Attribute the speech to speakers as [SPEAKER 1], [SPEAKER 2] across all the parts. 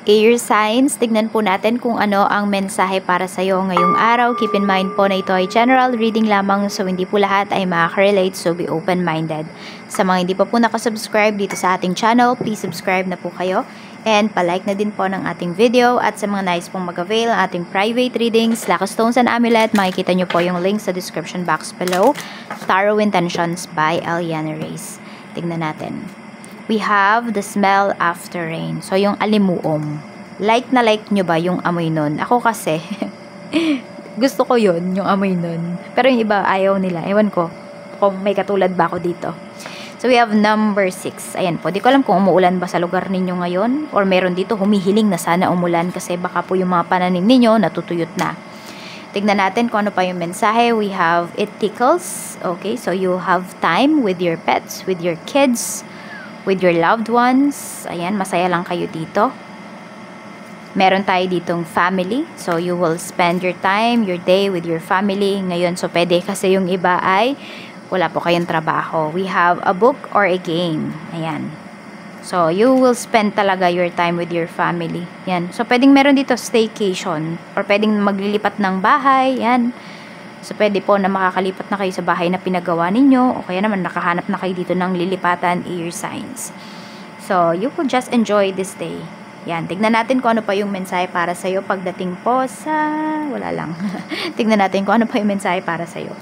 [SPEAKER 1] Air signs, tignan po natin kung ano ang mensahe para sa iyo ngayong araw. Keep in mind po na ito ay general reading lamang, so hindi po lahat ay makaka-relate, so be open-minded. Sa mga hindi pa po nakasubscribe dito sa ating channel, please subscribe na po kayo. And palike na din po ng ating video. At sa mga nais pong mag-avail ng ating private readings, Lucky Stones and Amulet, makikita nyo po yung link sa description box below. Tarot Intentions by Eliana Reyes. Tignan natin. We have the smell after rain. So, yung alimuom. Like na like nyo ba yung amoy nun? Ako kasi, gusto ko yun, yung amoy nun. Pero yung iba, ayaw nila. Ewan ko kung may katulad ba ako dito. So, we have number 6. Ayan po. Di ko alam kung umuulan ba sa lugar ninyo ngayon. Or meron dito humihiling na sana umulan kasi baka po yung mga pananim ninyo natutuyot na. Tignan natin kung ano pa yung mensahe. We have it tickles. Okay, so you have time with your pets, with your kids, with your loved ones. Ayan, masaya lang kayo dito. Meron tayo ditong family. So, you will spend your time, your day with your family. Ngayon, so pwede kasi yung iba ay wala po kayong trabaho. We have a book or a game. Ayan. So, you will spend talaga your time with your family. Yan. So, pwedeng meron dito staycation. Or pwedeng maglilipat ng bahay. Yan. So, pwede po na makakalipat na kayo sa bahay na pinagawa ninyo. O kaya naman nakahanap na kayo dito ng lilipatan, air signs. So, you will just enjoy this day. Yan. Tignan natin kung ano pa yung mensahe para sa'yo pagdating po sa... Wala lang. Tignan natin kung ano pa yung mensahe para sa'yo.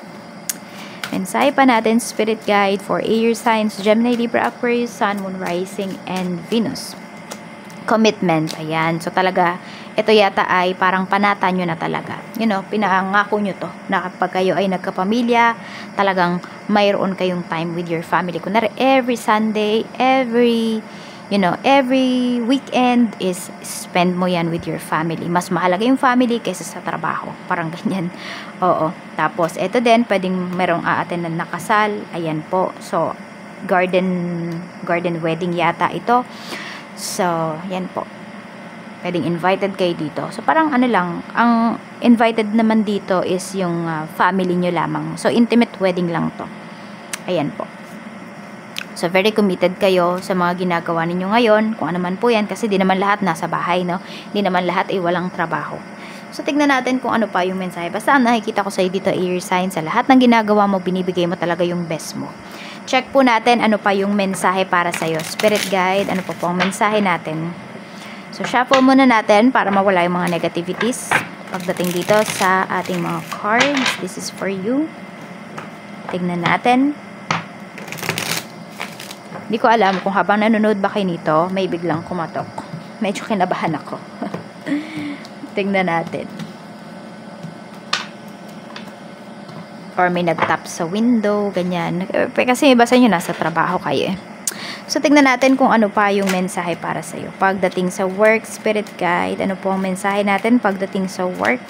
[SPEAKER 1] Mensahe pa natin, Spirit Guide for air signs, Gemini, Libra, Aquarius, Sun, Moon, Rising, and Venus. Commitment. Ayan. So, talaga, ito yata ay parang panata nyo na talaga. You know, pinangako nyo to na kapag kayo ay nagkapamilya, talagang mayroon kayong time with your family. Kunwari, every Sunday, every weekend is spend mo yan with your family. Mas mahalaga yung family kaysa sa trabaho. Parang ganyan. Oo. Tapos, ito din, pwedeng merong a-attendan na kasal. Ayan po. So, garden wedding yata ito. So, yan po. Pwedeng invited kayo dito. So, parang ano lang, ang invited naman dito is yung family nyo lamang. So, intimate wedding lang to. Ayan po. So, very committed kayo sa mga ginagawa ninyo ngayon. Kung ano man po yan, kasi di naman lahat nasa bahay, no? Di naman lahat ay walang trabaho. So, tignan natin kung ano pa yung mensahe. Basta nakikita ko sa'yo dito, air sign, sa lahat ng ginagawa mo, binibigay mo talaga yung best mo. Check po natin ano pa yung mensahe para sa'yo. Spirit Guide, ano po ang mensahe natin. So, shuffle muna natin para mawala yung mga negativities. Pagdating dito sa ating mga cards, this is for you. Tignan natin. Hindi ko alam kung habang nanonood ba kayo nito, may biglang kumatok. Medyo kinabahan ako. Tignan natin. Or may nag-tap sa window, ganyan. Kasi basta nyo nasa trabaho kayo eh. So, tignan natin kung ano pa yung mensahe para sa'yo. Pagdating sa work, Spirit Guide, ano po ang mensahe natin pagdating sa work?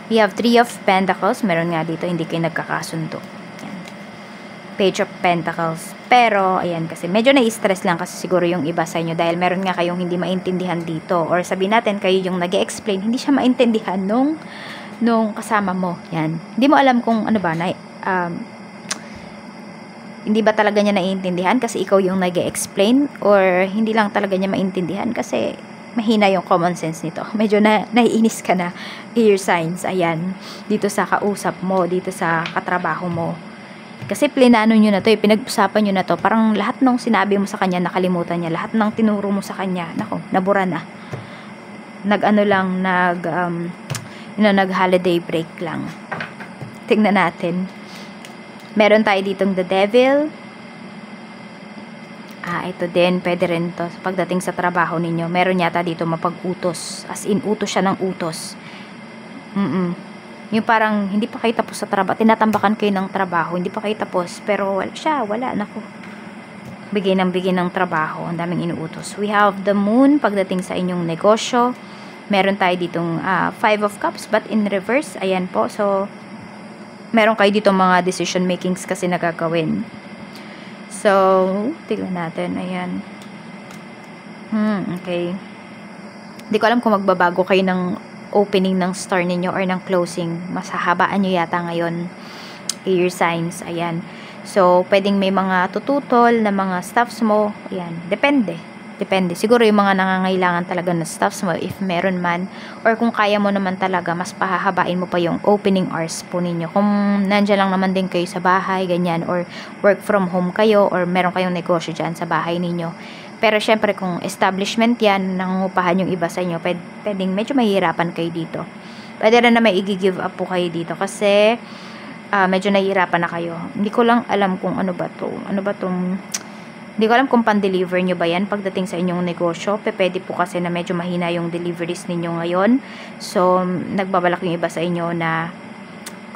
[SPEAKER 1] We have 3 of Pentacles. Meron nga dito, hindi kayo nagkakasundo. Yan. Page of Pentacles. Pero, ayan, kasi medyo na-stress lang kasi siguro yung iba sa inyo dahil meron nga kayong hindi maintindihan dito. Or sabihin natin, kayo yung nag-e-explain, hindi siya maintindihan nung kasama mo. Yan. Hindi mo alam kung ano ba, hindi ba talaga niya naiintindihan kasi ikaw yung nag-e-explain or hindi lang talaga niya maintindihan kasi mahina yung common sense nito. Medyo naiinis ka na, air signs. Ayan. Dito sa kausap mo, dito sa katrabaho mo. Kasi plinano nyo na to, pinag-usapan nyo na to. Parang lahat ng sinabi mo sa kanya, nakalimutan niya. Lahat ng tinuro mo sa kanya, nako, nabura na. Nag-holiday break lang. Tingnan natin. Meron tayo ditong the devil. Ito din, pwede rin to. Pagdating sa trabaho ninyo, meron yata dito mapag-utos. As in, utos siya ng utos. Yung parang, hindi pa kayo tapos sa trabaho. Tinatambakan kayo ng trabaho. Hindi pa kayo tapos. Pero wala. Naku. Bigay ng trabaho. Ang daming inuutos. We have the moon pagdating sa inyong negosyo. Meron tayo ditong 5 of cups but in reverse. Ayan po. So, meron kayo dito mga decision makings kasi nagagawin. So, tignan natin. Ayan. Okay. Hindi ko alam kung magbabago kayo ng opening ng store ninyo or ng closing. Mas hahabaan nyo yata ngayon. Air signs. Ayan. So, pwedeng may mga tututol na mga stuffs mo. Ayan. Depende. Depende. Siguro yung mga nangangailangan talaga na stuffs mo, if meron man, or kung kaya mo naman talaga, mas pahahabain mo pa yung opening hours po ninyo. Kung nandiyan lang naman din kayo sa bahay, ganyan, or work from home kayo, or meron kayong negosyo dyan sa bahay ninyo. Pero syempre, kung establishment yan, nangungupahan yung iba sa inyo, pwedeng medyo mahihirapan kayo dito. Pwede rin na may i-give up po kayo dito kasi medyo nahihirapan na kayo. Hindi ko lang alam kung ano ba to. Hindi ko alam kung pan-deliver nyo ba yan pagdating sa inyong negosyo. Pwede po kasi na medyo mahina yung deliveries ninyo ngayon. So, nagbabalak yung iba sa inyo na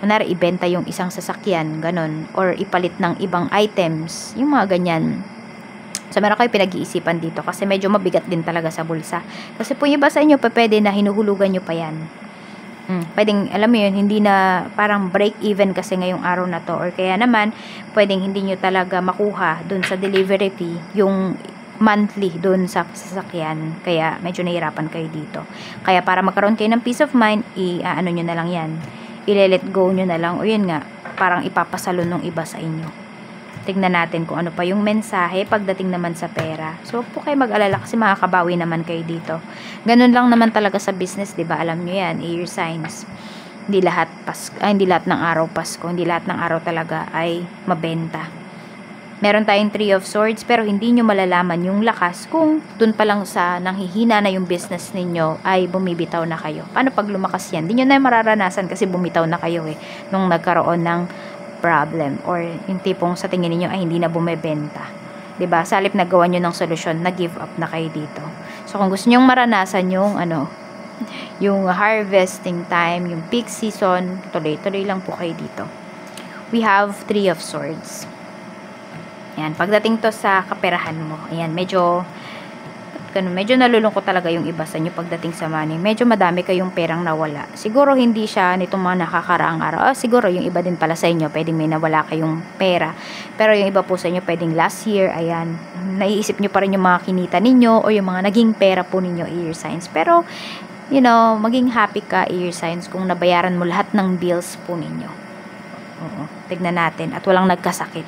[SPEAKER 1] kunwari ibenta yung isang sasakyan, ganun. Or ipalit ng ibang items. Yung mga ganyan. So, meron kayo pinag-iisipan dito kasi medyo mabigat din talaga sa bulsa. Kasi po yung iba sa inyo, pwede na hinuhulugan nyo pa yan. Pwedeng, alam mo yun, hindi na parang break even kasi ngayong araw na to, or kaya naman pwedeng hindi nyo talaga makuha dun sa delivery fee yung monthly dun sa sasakyan, kaya medyo nahirapan kayo dito. Kaya para magkaroon kayo ng peace of mind, ano nyo na lang yan, i-let go nyo na lang, o yun nga, parang ipapasalo ng iba sa inyo. Tignan natin kung ano pa yung mensahe pagdating naman sa pera. So, po kayo mag-alala kasi makakabawi naman kayo dito. Ganun lang naman talaga sa business, 'di ba? Alam niyo 'yan, air signs. Hindi lahat hindi lahat ng araw Pasko, hindi lahat ng araw talaga ay mabenta. Meron tayong 3 of Swords pero hindi nyo malalaman yung lakas kung dun pa lang sa nanghihina na yung business ninyo ay bumibitaw na kayo. Paano pag lumakas yan? Hindi nyo na mararanasan kasi bumitaw na kayo nung nagkaroon ng problem or yung tipong sa tingin niyo ay hindi na bumebenta. 'Di ba? Sa halip na gawa niyo ng solusyon, na-give up na kayo dito. So kung gusto niyo maranasan yung yung harvesting time, yung peak season, tuloy-tuloy lang po kayo dito. We have 3 of Swords. Yan, pagdating to sa kaperahan mo, ayan, medyo nalulungkot talaga yung iba sa inyo pagdating sa money. Medyo madami kayong perang nawala. Siguro hindi siya nitong mga nakakaraang araw. Siguro yung iba din pala sa inyo, pwedeng may nawala kayong pera. Pero yung iba po sa inyo, pwedeng last year, ayan, naiisip nyo pa rin yung mga kinita ninyo o yung mga naging pera po ninyo, air signs. Pero, maging happy ka, air signs, kung nabayaran mo lahat ng bills po ninyo. Oo, tignan natin. At walang nagkasakit.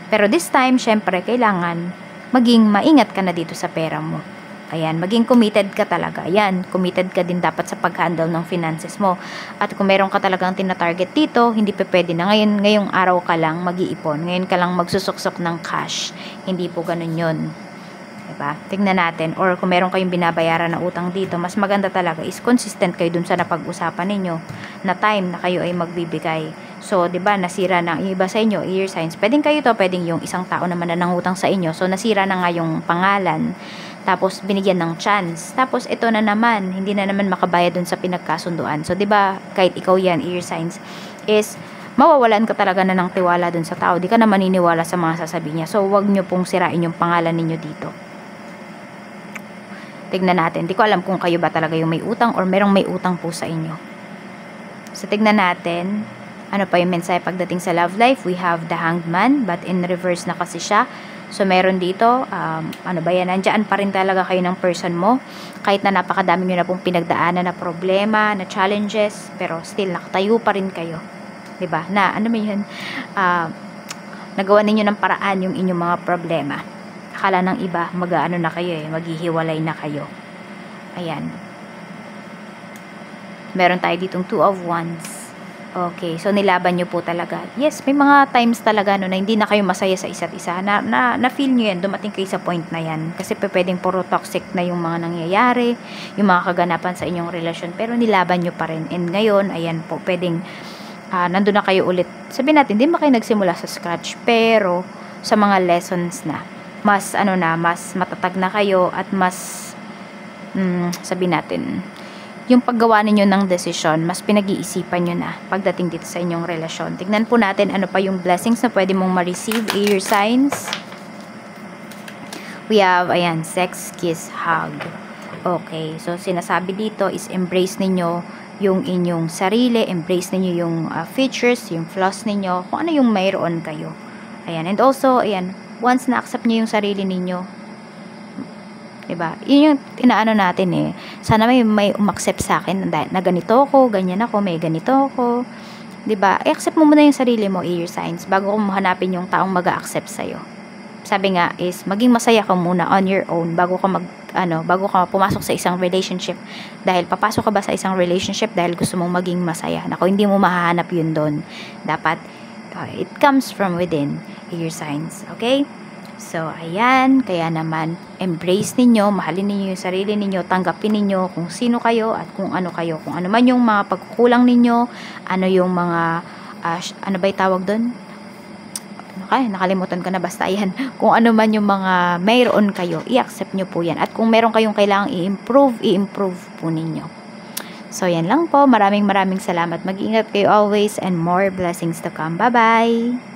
[SPEAKER 1] Pero this time, syempre, kailangan maging maingat ka na dito sa pera mo. Ayan, maging committed ka talaga. Ayan, committed ka din dapat sa pag-handle ng finances mo. At kung meron ka talagang tina-target dito, hindi pa pwede na ngayong araw ka lang mag-iipon. Ngayon ka lang magsusuksok ng cash. Hindi po ganun yun. Diba? Tingnan natin. Or kung meron kayong binabayaran na utang dito, mas maganda talaga is consistent kayo dun sa napag-usapan ninyo na time na kayo ay magbibigay. So, 'di ba, nasira na yung iba sa inyo, air signs. Pwedeng kayo to, pwedeng yung isang tao naman na nangutang sa inyo. So, nasira na nga yung pangalan. Tapos, binigyan ng chance. Tapos, ito na naman, hindi na naman makabayad dun sa pinagkasunduan. So, 'di ba, kahit ikaw yan, air signs, is mawawalan ka talaga na ng tiwala dun sa tao. Di ka na maniniwala sa mga sasabihin niya. So, wag nyo pong sirain yung pangalan ninyo dito. Tignan natin. Di ko alam kung kayo ba talaga yung may utang or merong may utang po sa inyo. So, tignan natin. Ano pa yung mensahe pagdating sa love life? We have the Hanged Man, but in reverse na kasi siya. So, meron dito, ano ba yan? Nandiyan pa rin talaga kayo ng person mo. Kahit na napakadami nyo na pong pinagdaanan na problema, na challenges, pero still, nakatayo pa rin kayo. Diba? Na, ano ba yun? Nagawa ninyo ng paraan yung inyong mga problema. Akala ng iba, mag-ano na kayo maghihiwalay na kayo. Ayan. Meron tayo ditong 2 of Wands. Okay, so nilaban nyo po talaga. Yes, may mga times talaga na hindi na kayo masaya sa isa't isa. Na-feel nyo yan, dumating kayo sa point na yan. Kasi pwedeng puro toxic na yung mga nangyayari, yung mga kaganapan sa inyong relasyon. Pero nilaban nyo pa rin. And ngayon, ayan po, pwedeng nandun na kayo ulit. Sabihin natin, hindi ba kayo nagsimula sa scratch? Pero sa mga lessons na, mas mas matatag na kayo at mas, sabihin natin, yung paggawa ninyo ng desisyon, mas pinag-iisipan nyo na pagdating dito sa inyong relasyon. Tignan po natin ano pa yung blessings na pwede mong ma-receive, air signs. We have, ayan, sex, kiss, hug. Okay, so sinasabi dito is embrace ninyo yung inyong sarili, embrace ninyo yung features, yung flaws ninyo, kung ano yung mayroon kayo. Ayan, and also, ayan, once na-accept nyo yung sarili ninyo, diba? Yun yung inaano natin sana may umaccept sa akin na ganito ako, ganyan ako, may ganito ako. Diba? I-accept mo muna yung sarili mo, air signs, bago mo hanapin yung taong mag-a-accept sa'yo. sabi nga is maging masaya ka muna on your own bago ka pumasok sa isang relationship. Dahil papasok ka ba sa isang relationship dahil gusto mong maging masaya? Nako, hindi mo mahahanap yun doon. Dapat it comes from within, your signs. Okay? So, ayan, kaya naman, embrace ninyo, mahalin ninyo yung sarili ninyo, tanggapin ninyo kung sino kayo at kung ano kayo. Kung ano man yung mga pagkukulang ninyo, ano yung mga, ano ba yung tawag doon? Okay, nakalimutan ko na, basta ayan. Kung ano man yung mga mayroon kayo, i-accept nyo po yan. At kung meron kayong kailangang i-improve po ninyo. So, yan lang po. Maraming salamat. Mag-ingat kayo always and more blessings to come. Bye-bye!